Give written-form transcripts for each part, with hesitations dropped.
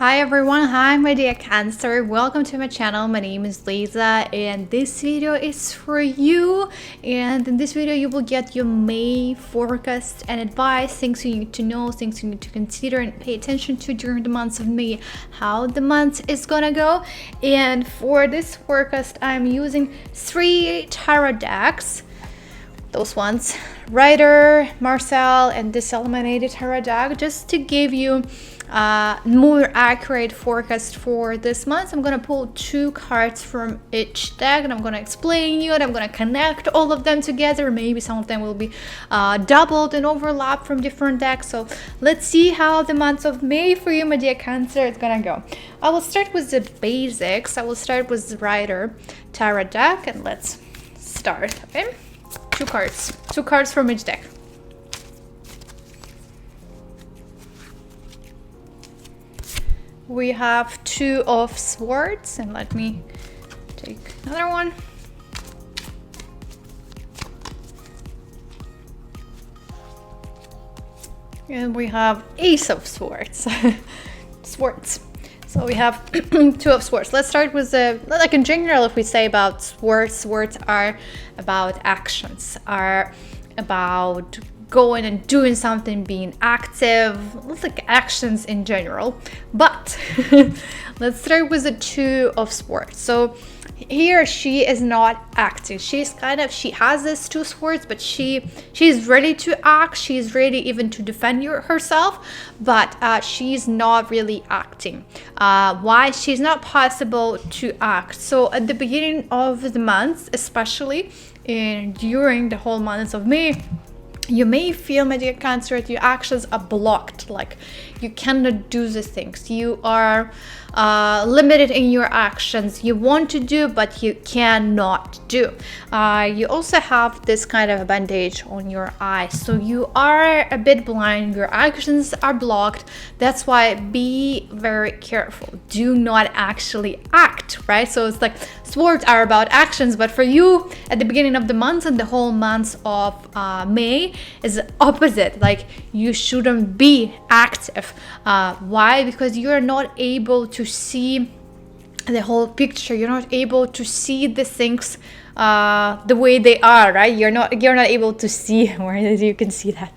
Hi everyone, hi my dear Cancer, welcome to my channel. My name is Liza and this video is for you, and in this video you will get your May forecast and advice, things you need to know, things you need to consider and pay attention to during the months of May, how the month is gonna go. And for this forecast I'm using 3 tarot decks. Those ones, Rider, Marcel, and this eliminated tarot deck, just to give you more accurate forecast for this month. I'm gonna pull 2 cards from each deck and I'm gonna explain you and I'm gonna connect all of them together. Maybe some of them will be doubled and overlap from different decks. So let's see how the month of May for you, my dear Cancer, is gonna go. I will start with the basics. I will start with the Rider tarot deck and let's start. Okay, 2 cards from each deck. We have 2 of Swords, and let me take another one. And we have Ace of Swords. Swords. So we have 2 of Swords. Let's start with the, like in general, if we say about Swords, Swords are about actions, are about going and doing something, being active, like actions in general. But let's start with the 2 of Swords. So here she is not acting. She has this 2 swords, but she's ready to act. She's ready even to defend herself, but she's not really acting. Why? She's not possible to act. So at the beginning of the month, especially during the whole month of May, you may feel, my dear Cancer, that your actions are blocked, like you cannot do the things. You are limited in your actions. You want to do, but you cannot do. You also have this kind of bandage on your eyes, so you are a bit blind. Your actions are blocked. That's why be very careful. Do not actually act, right? So it's like swords are about actions, but for you at the beginning of the month and the whole month of May is opposite. Like you shouldn't be active. Why? Because you're not able to see the whole picture. You're not able to see the things the way they are, right? You're not able to see where you can see that.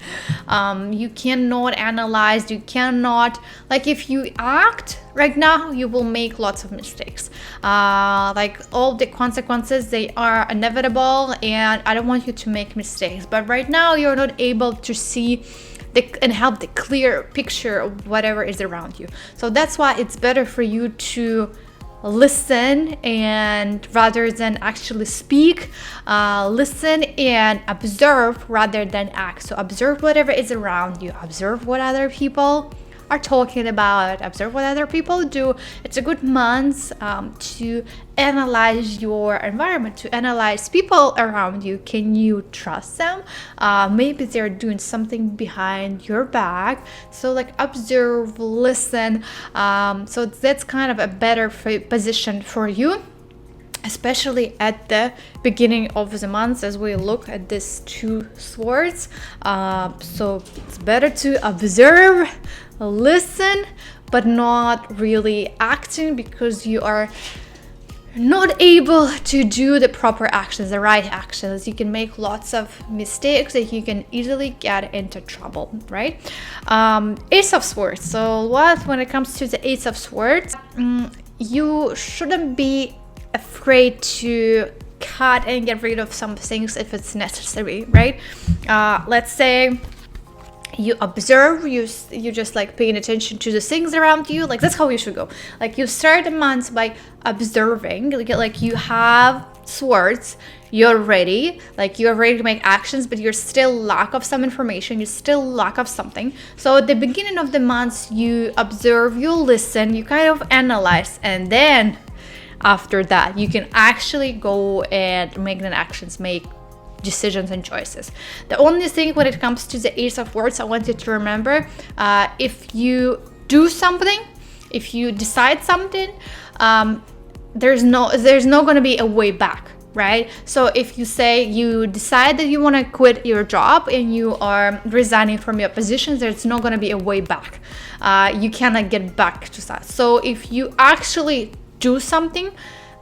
You cannot analyze. You cannot, like, if you act right now, you will make lots of mistakes. Like all the consequences, they are inevitable, and I don't want you to make mistakes. But right now, you're not able to see and have the clear picture of whatever is around you. So that's why it's better for you to listen, and rather than actually speak, listen and observe rather than act. So observe whatever is around you, observe what other people are talking about, observe what other people do. It's a good month to analyze your environment, to analyze people around you. Can you trust them? Maybe they're doing something behind your back. So like observe, listen. So that's kind of a better position for you, especially at the beginning of the month as we look at these 2 swords. So it's better to observe, listen, but not really acting, because you are not able to do the proper actions, the right actions. You can make lots of mistakes that you can easily get into trouble, right? Ace of Swords. So when it comes to the Ace of Swords, you shouldn't be afraid to cut and get rid of some things if it's necessary, right? Let's say you observe, you just like paying attention to the things around you. Like that's how you should go. Like you start the month by observing, like you have swords, you're ready, like you're ready to make actions, but you're still lack of some information, you still lack of something. So at the beginning of the month, you observe, you listen, you kind of analyze, and then after that you can actually go and make the actions, make decisions and choices. The only thing when it comes to the Ace of Swords, I want you to remember, if you do something, if you decide something, there's no going to be a way back. right? So if you say you decide that you want to quit your job and you are resigning from your position, there's not going to be a way back. You cannot get back to that. So if you actually do something,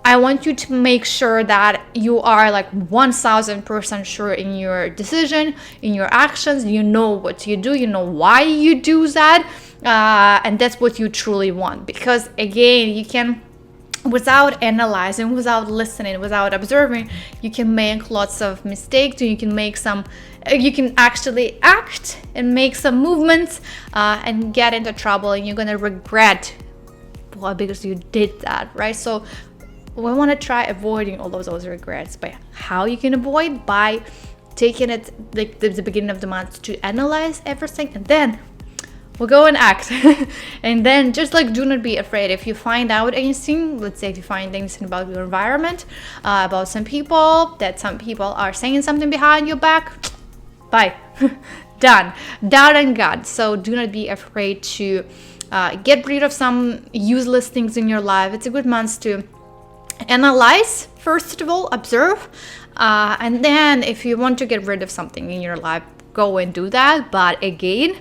I want you to make sure that you are like 1000% sure in your decision, in your actions. You know what you do, you know why you do that, and that's what you truly want. Because again, you can, without analyzing, without listening, without observing, you can make lots of mistakes. You can actually act and make some movements and get into trouble, and you're gonna regret because you did that, right? So we want to try avoiding all of those regrets. But how you can avoid? By taking it like the beginning of the month to analyze everything, and then we'll go and act. And then just like, do not be afraid. If you find out anything, let's say if you find anything about your environment, about some people, that some people are saying something behind your back, bye. Done and gone. So do not be afraid to get rid of some useless things in your life. It's a good month to analyze, first of all, observe, and then if you want to get rid of something in your life, go and do that. But again,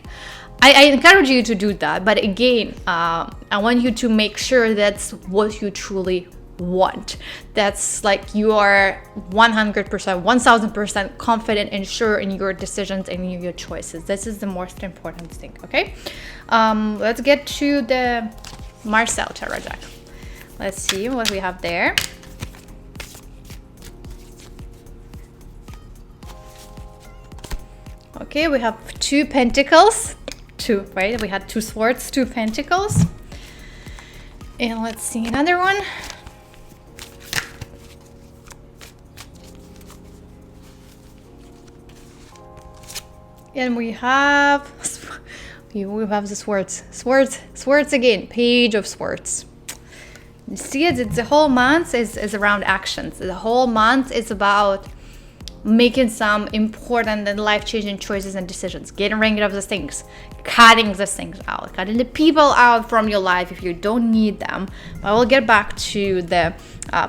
I encourage you to do that, but again, I want you to make sure that's what you truly want. That's like you are 100%, 1000% confident and sure in your decisions and in your choices. This is the most important thing, okay? Let's get to the Marcel Tarot deck. Let's see what we have there. Okay, we have 2 pentacles. Right? We had 2 swords, 2 pentacles. And let's see another one. And we have the swords again. Page of Swords. You see it, the whole month is around actions. The whole month is about making some important and life-changing choices and decisions, getting rid of the things, cutting the things out, cutting the people out from your life if you don't need them. I will get back to the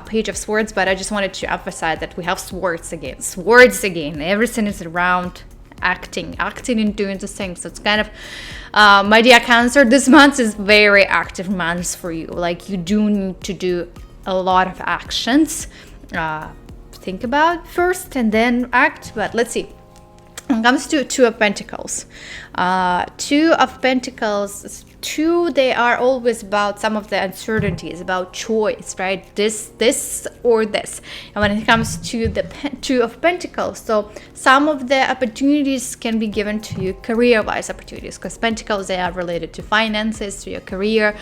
Page of Swords, but I just wanted to emphasize that we have swords again. Everything is around acting and doing the things. So it's kind of my dear Cancer, this month is very active month for you. Like, you do need to do a lot of actions. Think about first and then act. But let's see. When it comes to 2 of Pentacles, 2 of Pentacles, 2, they are always about some of the uncertainties, about choice, right? This or this. And when it comes to the 2 of Pentacles, so some of the opportunities can be given to you, career-wise opportunities, because Pentacles, they are related to finances, to your career,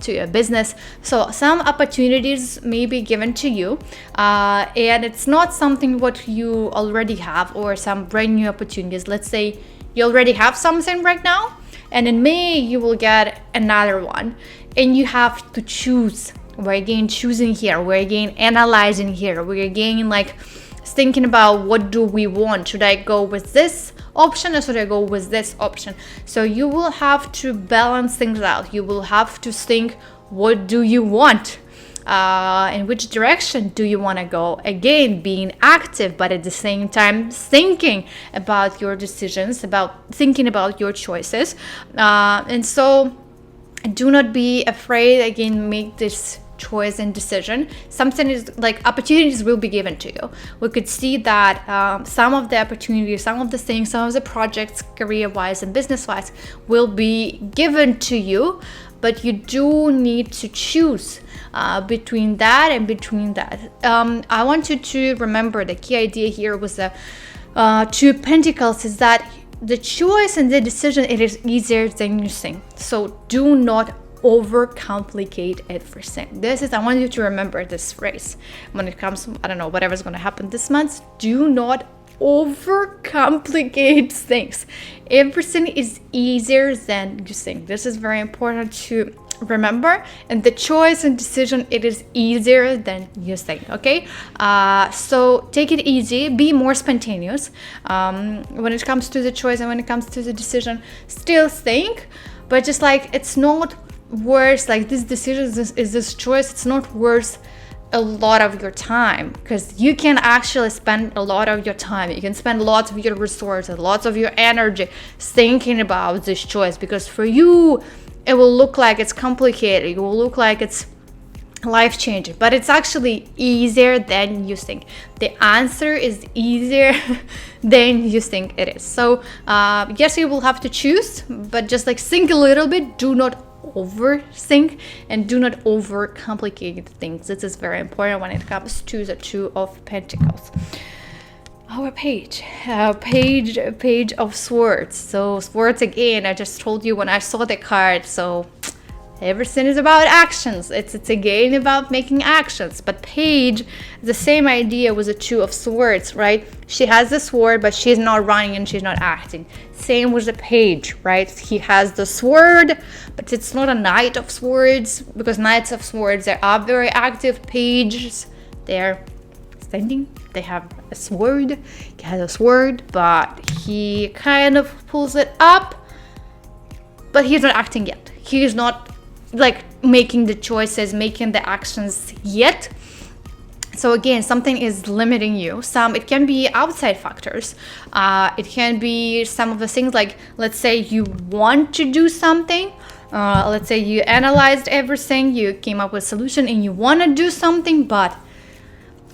to your business. So some opportunities may be given to you, and it's not something what you already have or some brand new opportunities. Let's say you already have something right now, and in May you will get another one, and you have to choose. We're again choosing here, we're again analyzing here, we're again like thinking about what do we want. Should I go with this option or should I go with this option? So you will have to balance things out. You will have to think, what do you want? In which direction do you want to go? Again, being active, but at the same time thinking about your decisions, thinking about your choices. And so do not be afraid. Again, make this choice and decision. Something is like opportunities will be given to you. We could see that some of the opportunities, some of the things, some of the projects, career-wise and business-wise, will be given to you, but you do need to choose between that and between that. I want you to remember the key idea here with the 2 Pentacles is that the choice and the decision, it is easier than you think. So do not overcomplicate everything. I want you to remember this phrase when it comes to, I don't know, whatever's going to happen this month. Do not overcomplicate things. Everything is easier than you think. This is very important to remember. And the choice and decision, it is easier than you think. Okay, so take it easy, be more spontaneous when it comes to the choice and when it comes to the decision. Still think, but just like it's not worse, like this decision is this choice, it's not worse a lot of your time, because you can actually spend a lot of your time, you can spend lots of your resources, lots of your energy thinking about this choice, because for you it will look like it's complicated, it will look like it's life-changing, but it's actually easier than you think. The answer is easier than you think it is. So yes, you will have to choose, but just like think a little bit, do not overthink and do not overcomplicate things. This is very important when it comes to the Two of Pentacles. Our page of Swords. So Swords again, I just told you when I saw the card, so everything is about actions. It's again about making actions. But Page, the same idea with the Two of Swords, right? She has the sword, but she's not running and she's not acting. Same with the Page, right? He has the sword, but it's not a Knight of Swords, because Knights of Swords, they are very active. Pages, they're standing. They have a sword. He has a sword, but he kind of pulls it up, but he's not acting yet. He's not like making the choices, making the actions yet. So again, something is limiting you. It can be outside factors. It can be some of the things, like let's say you want to do something. Let's say you analyzed everything, you came up with a solution and you want to do something, but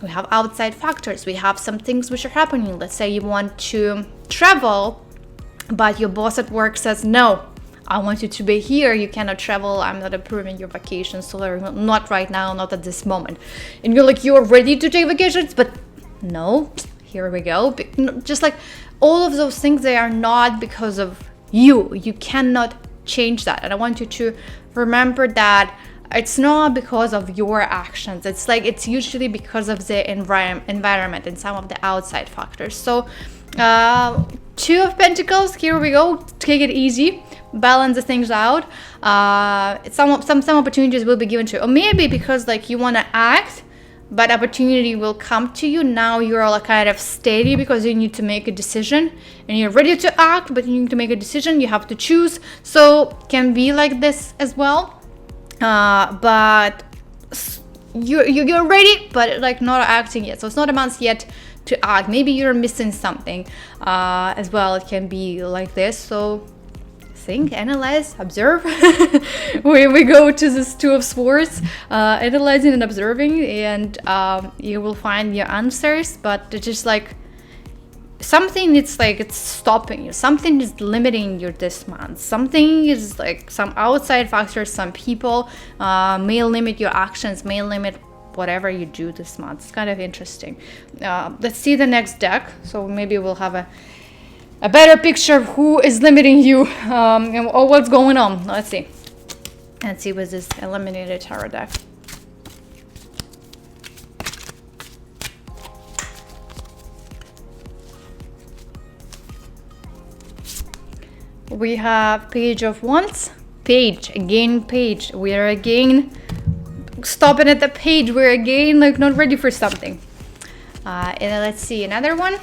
we have outside factors. We have some things which are happening. Let's say you want to travel, but your boss at work says, no, I want you to be here, you cannot travel, I'm not approving your vacation, so not right now, not at this moment. And you're like, you're ready to take vacations, but no, here we go. Just like all of those things, they are not because of you. You cannot change that. And I want you to remember that it's not because of your actions. It's like, it's usually because of the environment and some of the outside factors. So Two of Pentacles, here we go. Take it easy, balance the things out. Some opportunities will be given to you, or maybe because like you want to act, but opportunity will come to you. Now you're like kind of steady because you need to make a decision, and you're ready to act, but you need to make a decision. You have to choose. So can be like this as well. But you're ready, but like not acting yet. So it's not a month yet to act. Maybe you're missing something as well. It can be like this. So think, analyze, observe. we go to this Two of Swords, analyzing and observing, and you will find your answers. But it's just like something, it's like it's stopping you, something is limiting you this month, something is like some outside factors, some people may limit your actions, may limit whatever you do this month. It's kind of interesting. Let's see the next deck, so maybe we'll have a better picture of who is limiting you or what's going on. Let's see with this eliminated tarot deck. We have Page of Wands, Page, again Page. We are again stopping at the page. We're again like not ready for something. And then let's see another one.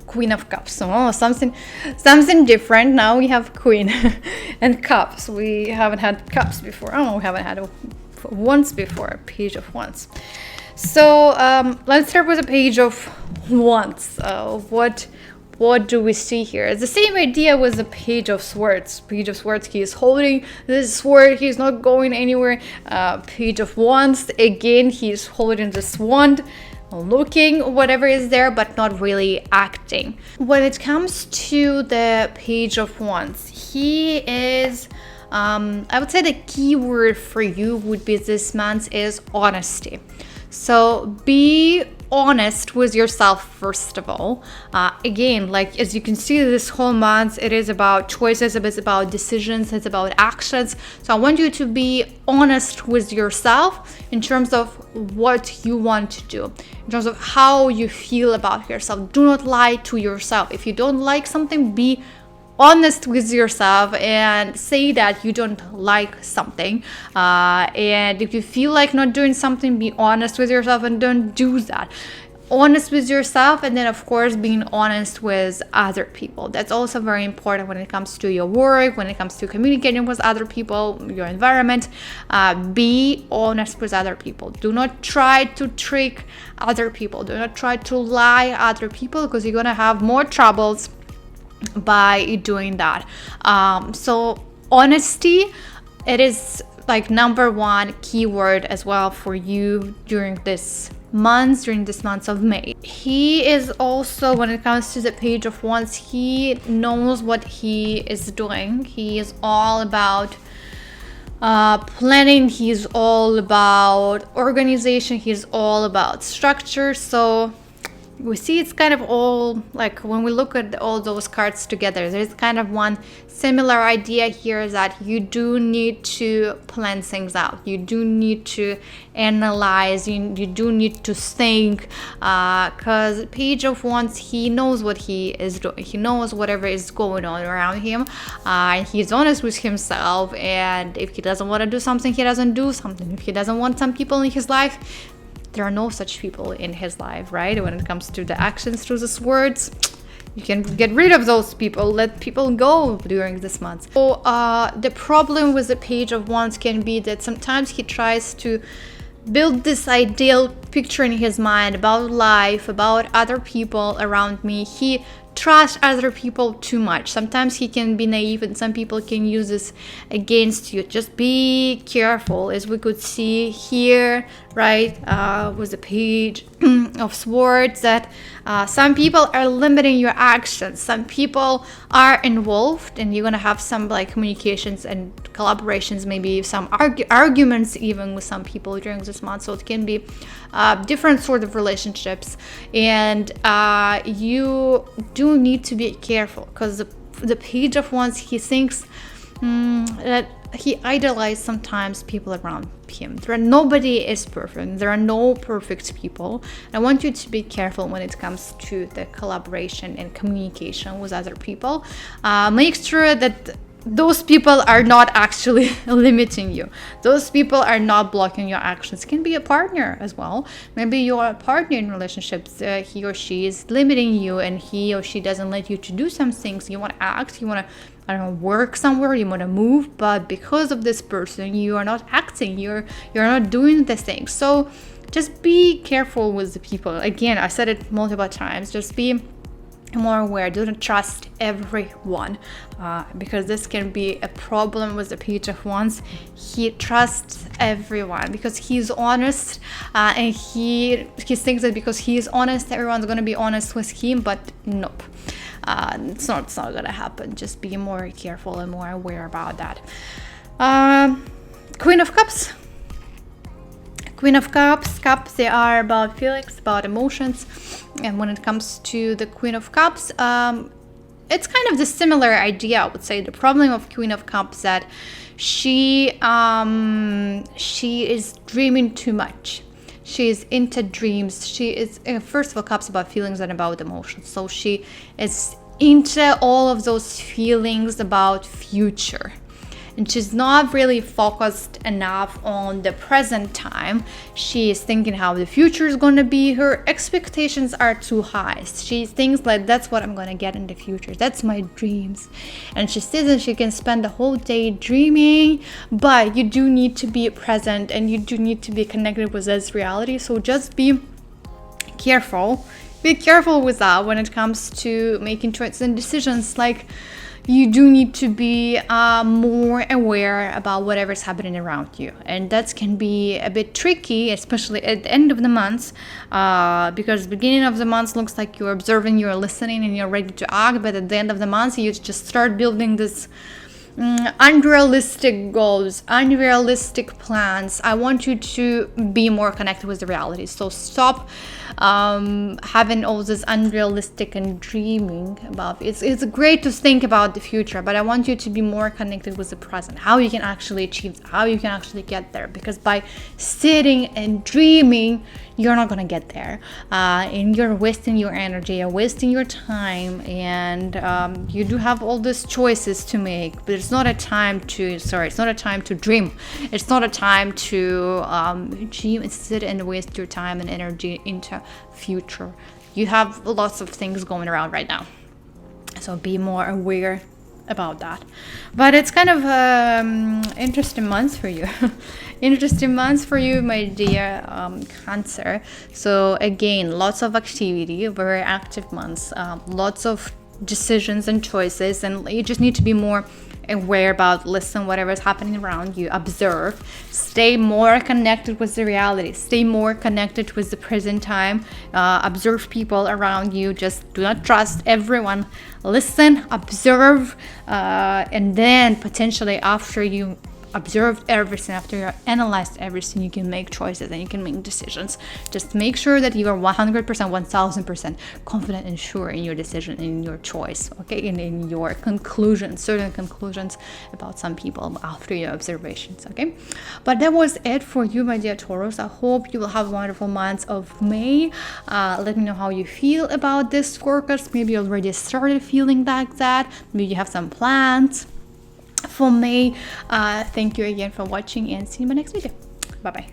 Queen of Cups. Oh, something different. Now we have Queen and Cups. We haven't had Cups before. Oh, we haven't had Wands before. Page of Wands. So let's start with a Page of Wands. What do we see here? It's the same idea with the Page of Swords. Page of Swords, he is holding this sword, he's not going anywhere. Page of Wands, again, he's holding this wand, looking whatever is there, but not really acting. When it comes to the Page of Wands, he is I would say the key word for you would be this month is honesty. So be honest with yourself first of all. Again, like as you can see, this whole month it is about choices, it's about decisions, it's about actions. So I want you to be honest with yourself in terms of what you want to do, in terms of how you feel about yourself. Do not lie to yourself. If you don't like something, be honest with yourself and say that you don't like something, and if you feel like not doing something, be honest with yourself and don't do that. honest with yourself, and then of course being honest with other people. That's also very important when it comes to your work, when it comes to communicating with other people, your environment. Be honest with other people. Do not try to trick other people. Do not try to lie other people, because you're gonna have more troubles by doing that. So honesty, it is like number one keyword as well for you during this month of May. He is also, when it comes to the Page of Wands, he knows what he is doing. He is all about planning. He's all about organization. He's all about structure. So we see it's kind of all, like when we look at all those cards together, there's kind of one similar idea here, that you do need to plan things out. You do need to analyze. You do need to think, because Page of Wands, he knows what he is doing. He knows whatever is going on around him. He's honest with himself, and if he doesn't want to do something, he doesn't do something. If he doesn't want some people in his life, there are no such people in his life, right? When it comes to the actions through the swords, you can get rid of those people, let people go during this month. So the problem with the Page of Wands can be that sometimes he tries to build this ideal picture in his mind about life, about other people around me. He trusts other people too much. Sometimes he can be naive, and some people can use this against you. Just be careful, as we could see here, right, with the Page of Swords, that some people are limiting your actions. Some people are involved, and you're gonna have some like communications and collaborations, maybe some arguments even with some people during this month. So it can be different sort of relationships, and you do need to be careful, because the Page of Wands, he thinks that he idolizes sometimes people around him. Nobody is perfect. There are no perfect people. I want you to be careful when it comes to the collaboration and communication with other people. Make sure that those people are not actually limiting you. Those people are not blocking your actions. It can be a partner as well. Maybe you're a partner in relationships. He or she is limiting you, and he or she doesn't let you to do some things. You want to act, you want to, I don't know, work somewhere, you want to move, but because of this person, you are not acting. You're not doing the thing. So just be careful with the people. Again, I said it multiple times. Just be more aware. Do not trust everyone, because this can be a problem with the Page of Wands. He trusts everyone because he's honest, and he thinks that because he is honest, everyone's going to be honest with him. But nope, it's not going to happen. Just be more careful and more aware about that. Queen of Cups. Queen of Cups, they are about feelings, about emotions. And when it comes to the Queen of Cups, it's kind of the similar idea, I would say. The problem of Queen of Cups that she is dreaming too much. She is into dreams. She is, first of all, Cups about feelings and about emotions. So she is into all of those feelings about future. And she's not really focused enough on the present time. She is thinking how the future is going to be. Her expectations are too high. She thinks like, that's what I'm going to get in the future. That's my dreams. And she says that she can spend the whole day dreaming, but you do need to be present, and you do need to be connected with this reality. So just be careful. Be careful with that when it comes to making choices and decisions. Like, you do need to be more aware about whatever's happening around you. And that can be a bit tricky, especially at the end of the month, because the beginning of the month looks like you're observing, you're listening, and you're ready to act. But at the end of the month, you just start building this unrealistic goals, unrealistic plans. I want you to be more connected with the reality. So stop having all this unrealistic and dreaming about it's great to think about the future, but I want you to be more connected with the present, how you can actually achieve, how you can actually get there. Because by sitting and dreaming, you're not gonna get there, and you're wasting your energy, you're wasting your time, and you do have all these choices to make. But it's not a time to dream. It's not a time to sit and waste your time and energy into future. You have lots of things going around right now, so be more aware about that. But it's kind of interesting months for you. Interesting months for you, my dear Cancer. So again, lots of activity, very active months, lots of decisions and choices, and you just need to be more aware about, listen, whatever is happening around you, observe, stay more connected with the reality, stay more connected with the present time, observe people around you, just do not trust everyone, listen, observe, and then potentially after you observed everything, after you analyzed everything, you can make choices and you can make decisions. Just make sure that you are 100%, 1000% confident and sure in your decision, in your choice, okay, and in your conclusions, certain conclusions about some people after your observations, okay. But that was it for you, my dear Taurus. I hope you will have a wonderful month of May. Let me know how you feel about this forecast. Maybe you already started feeling like that. Maybe you have some plans for May. Thank you again for watching, and see you in my next video. Bye bye.